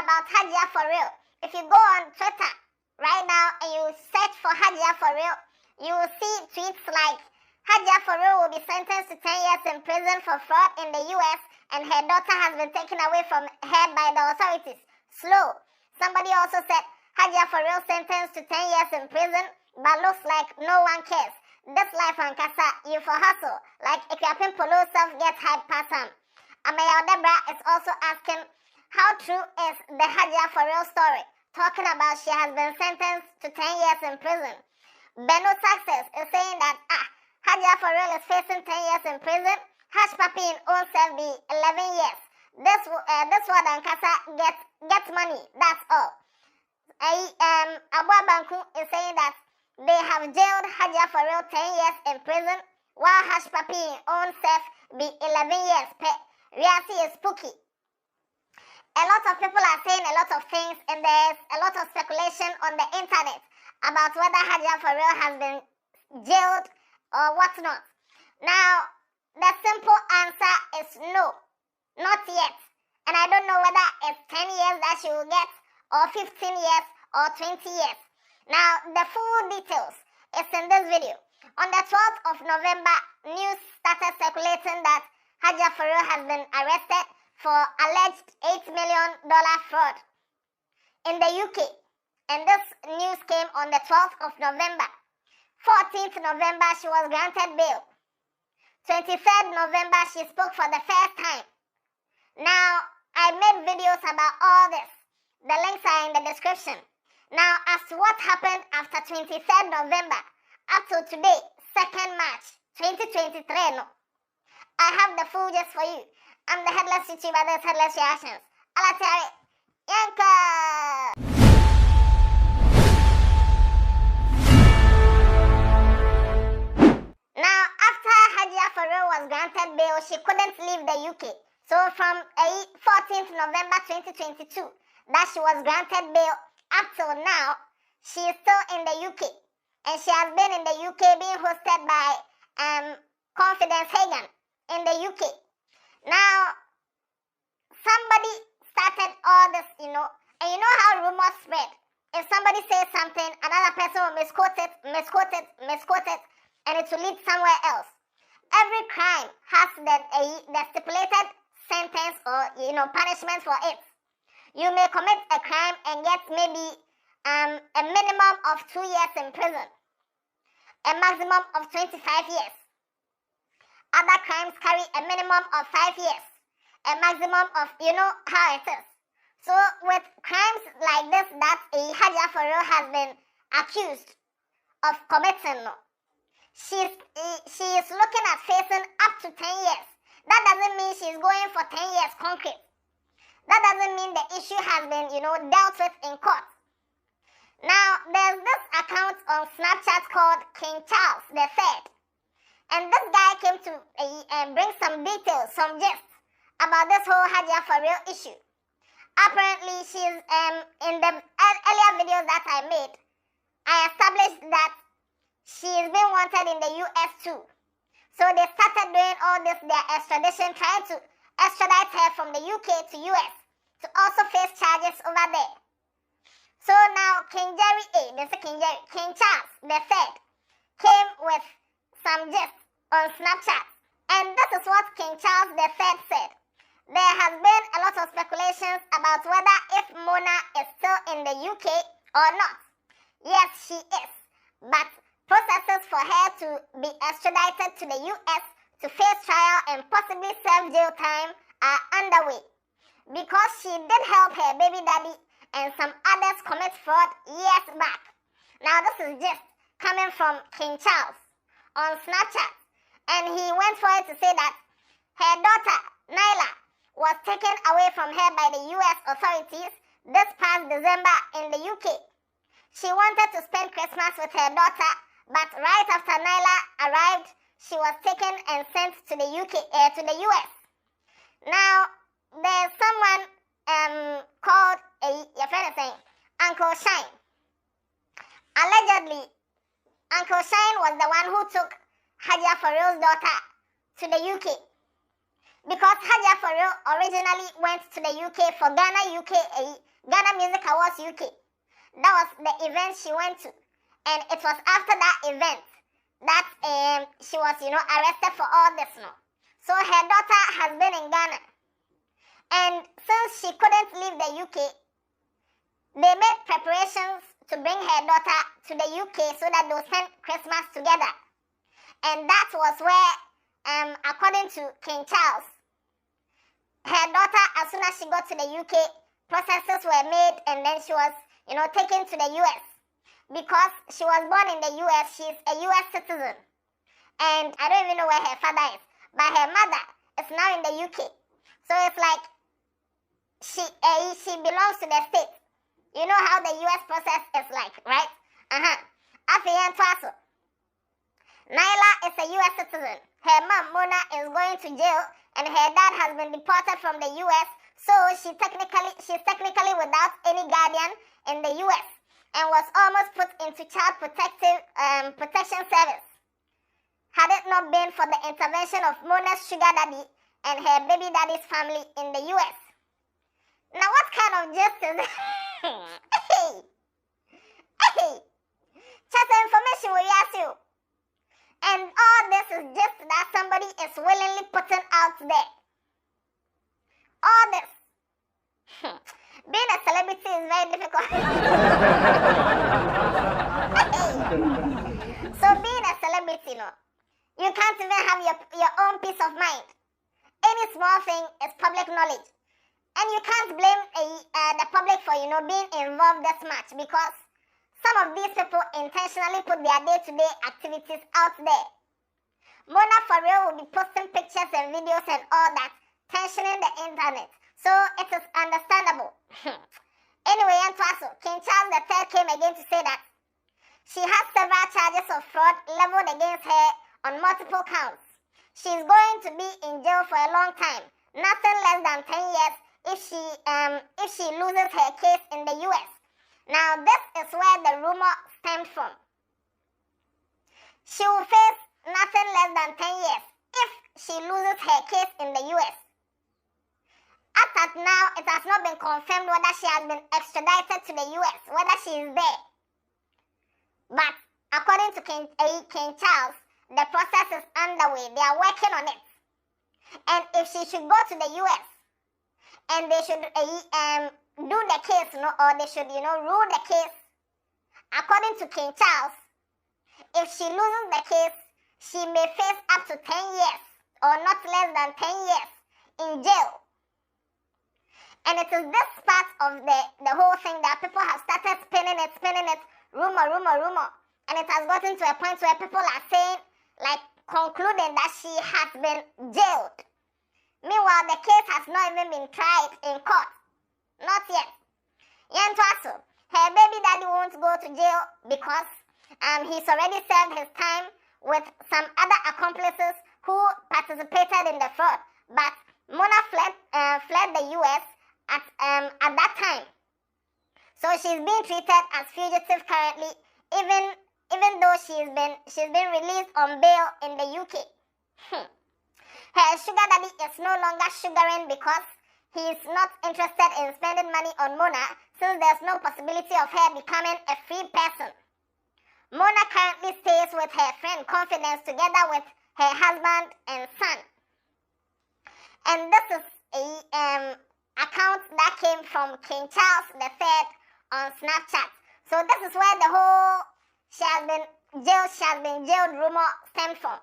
about Hajia 4Real. If you go on Twitter right now and you search for Hajia 4Real, you will see tweets like Hajia 4Real will be sentenced to 10 years in prison for fraud in the US and her daughter has been taken away from her by the authorities. Slow. Somebody also said Hajia 4Real sentenced to 10 years in prison, but looks like no one cares. This life on Kasa, you for hustle. Like if your polo self get hype pass him. Amaya Debra is also asking, how true is the Hajia 4Real story? Talking about she has been sentenced to 10 years in prison. Beno Success is saying that, Hajia 4Real is facing 10 years in prison. Hush Papi in own self be 11 years. This one and Kasa gets money, that's all. Abua Banku is saying that they have jailed Hajia 4Real 10 years in prison, while Hush Papi in own self be 11 years. Reality is spooky. A lot of people are saying a lot of things, and there's a lot of speculation on the internet about whether Hajia 4Real has been jailed or whatnot. Now, the simple answer is no, not yet. And I don't know whether it's 10 years that she will get, or 15 years, or 20 years. Now, the full details is in this video. On the 12th of November, news started circulating that Hajia 4Real has been arrested for alleged $8 million fraud in the UK. And this news came on the 12th of November. 14th November, she was granted bail. 23rd November, she spoke for the first time. Now, I made videos about all this. The links are in the description. Now, as to what happened after 23rd November, up to today, 2nd March 2023, no. I have the full just for you. I'm the Headless YouTuber, this Headless Reactions. Alatari, Yanka! Now, after Hajia 4Real was granted bail, she couldn't leave the UK. So from 14th November 2022, that she was granted bail, up till now, she is still in the UK. And she has been in the UK being hosted by Confidence Hagen in the UK. Now, somebody started all this, and you know how rumors spread. If somebody says something, another person will misquote it, and it will lead somewhere else. Every crime has the stipulated sentence or, punishment for it. You may commit a crime and get maybe a minimum of 2 years in prison, a maximum of 25 years. Other crimes carry a minimum of 5 years, a maximum of, how it is. So with crimes like this that a Hajia 4Real has been accused of committing, she is looking at facing up to 10 years. That doesn't mean she's going for 10 years concrete. That doesn't mean the issue has been, dealt with in court. Now, there's this account on Snapchat called King Charles III. And this guy came to bring some details, some gist about this whole Hajia 4Real issue. Apparently, she's in the earlier videos that I made, I established that she is being wanted in the US too. So they started doing all this, their extradition, trying to extradite her from the UK to US to also face charges over there. So now King Charles III came with some gist on Snapchat. And this is what King Charles III said. There has been a lot of speculations about whether if Mona is still in the UK or not. Yes, she is. But processes for her to be extradited to the US to face trial and possibly serve jail time are underway. Because she did help her baby daddy and some others commit fraud years back. Now this is just coming from King Charles on Snapchat. And he went for it to say that her daughter, Nyla, was taken away from her by the US authorities this past December in the UK. She wanted to spend Christmas with her daughter, but right after Nyla arrived, she was taken and sent to the US. Now, there's someone called your friend is saying Uncle Shine. Allegedly, Uncle Shine was the one who took Hajia 4Real's daughter to the UK. Because Hajia 4Real originally went to the UK for Ghana Music Awards UK. That was the event she went to. And it was after that event that she was, arrested for all this now. So her daughter has been in Ghana. And since she couldn't leave the UK, they made preparations to bring her daughter to the UK so that they'll spend Christmas together. And that was where, according to King Charles, her daughter, as soon as she got to the UK, processes were made and then she was, taken to the US. Because she was born in the US, she's a US citizen. And I don't even know where her father is. But her mother is now in the UK. So it's like she belongs to the States. You know how the US process is like, right? Nyla is a US citizen. Her mom, Mona, is going to jail and her dad has been deported from the US. So she's technically without any guardian in the US and was almost put into child protection service. Had it not been for the intervention of Mona's sugar daddy and her baby daddy's family in the US. Now what kind of justice? Just information we ask you. And all this is just that somebody is willingly putting out there. All this. Being a celebrity is very difficult. So being a celebrity, you can't even have your own peace of mind. Any small thing is public knowledge. And you can't blame the public for, being involved this much because some of these people intentionally put their day-to-day activities out there. Mona 4Real will be posting pictures and videos and all that, tensioning the internet. So it is understandable. Anyway, King Charles III came again to say that she has several charges of fraud leveled against her on multiple counts. She's going to be in jail for a long time, nothing less than 10 years if she loses her case in the US. Now this is where the rumor stemmed from. She will face nothing less than 10 years if she loses her case in the US. As at now, it has not been confirmed whether she has been extradited to the US, whether she is there. But according to King Charles, the process is underway. They are working on it. And if she should go to the US, and they should do the case, or they should, rule the case, according to King Charles, if she loses the case, she may face up to 10 years, or not less than 10 years, in jail. And it is this part of the whole thing that people have started spinning it, rumor. And it has gotten to a point where people are saying, concluding that she has been jailed. Meanwhile, the case has not even been tried in court. Not yet. Her baby daddy won't go to jail because he's already served his time with some other accomplices who participated in the fraud. But Mona fled the US at that time. So she's being treated as fugitive currently, even though she's been released on bail in the UK. Her sugar daddy is no longer sugaring because he is not interested in spending money on Mona since there's no possibility of her becoming a free person. Mona currently stays with her friend Confidence together with her husband and son. And this is a account that came from King Charles III on Snapchat. So this is where the whole she has been jailed rumor stemmed from.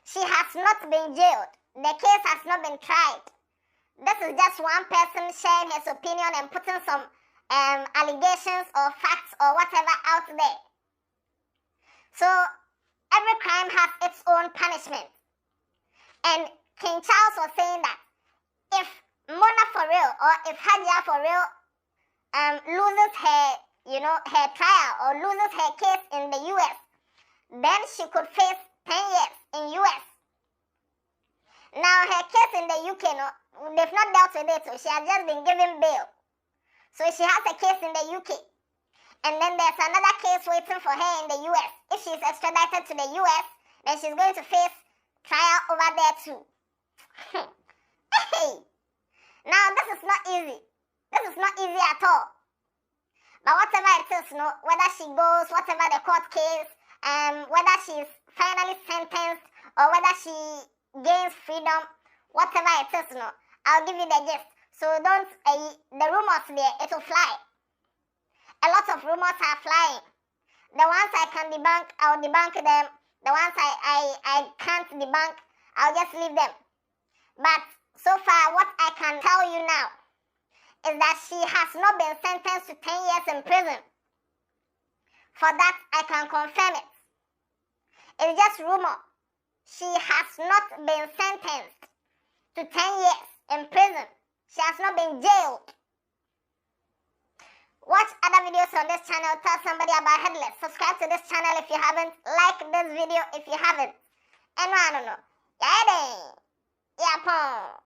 She has not been jailed. The case has not been tried. This is just one person sharing his opinion and putting some allegations or facts or whatever out there. So every crime has its own punishment. And King Charles was saying that if Mona 4Real or if Hajia 4Real loses her trial or loses her case in the US, then she could face 10 years in US. Now her case in the UK, they've not dealt with it, so she has just been given bail. So she has a case in the UK. And then there's another case waiting for her in the US. If she's extradited to the US, then she's going to face trial over there too. Hey. Now, this is not easy. This is not easy at all. But whatever it is, whether she goes, whatever the court case, whether she's finally sentenced or whether she gains freedom, whatever it is, I'll give you the gist. So don't, the rumors there, it will fly. A lot of rumors are flying. The ones I can debunk, I'll debunk them. The ones I can't debunk, I'll just leave them. But so far, what I can tell you now is that she has not been sentenced to 10 years in prison. For that, I can confirm it. It's just rumor. She has not been sentenced to 10 years in prison. She has not been jailed. Watch other videos on this channel. Tell somebody about Headless. Subscribe to this channel if you haven't. Like this video if you haven't. And I don't know. Yeah,